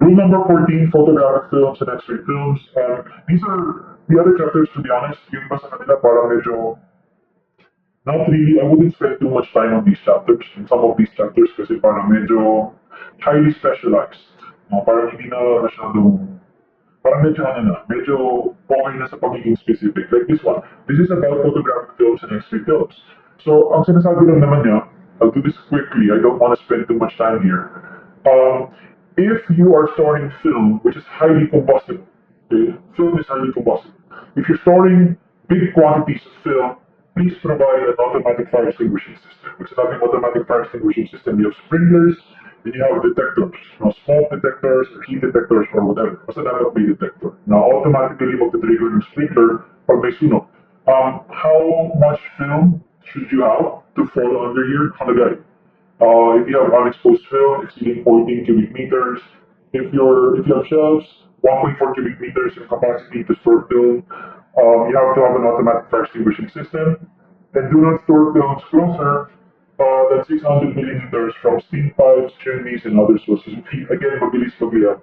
Rule number 14, photographic films and X-ray films. These are the other chapters, to be honest. Yung pa sa kanila parang medyo, not really, I wouldn't spend too much time on these chapters. In some of these chapters kasi parang medyo highly specialized. Parang hindi na masyadong, parang medyo ano na, medyo okay na sa pagiging specific. Like this one, this is about photographic films and X-ray films. So, ang sinasabi lang naman niya, I'll do this quickly, I don't want to spend too much time here. If you are storing film, which is highly combustible, okay? Film is highly combustible. If you're storing big quantities of film, please provide an automatic fire extinguishing system. Which is an automatic fire extinguishing system. You have sprinklers, then you have detectors. Smoke detectors, or heat detectors, or whatever. Basta dapat may detector. Now, automatically mag-trigger ng sprinkler pag may sunog. How much film should you have to fall under here? Nakalagay. If you have unexposed film exceeding 14 cubic meters, if you have shelves 1.4 cubic meters in capacity to store film, you have to have an automatic fire extinguishing system, and do not store films closer than 600 millimeters from steam pipes, chimneys, and other sources of heat. Again, mabilis pag-lihat.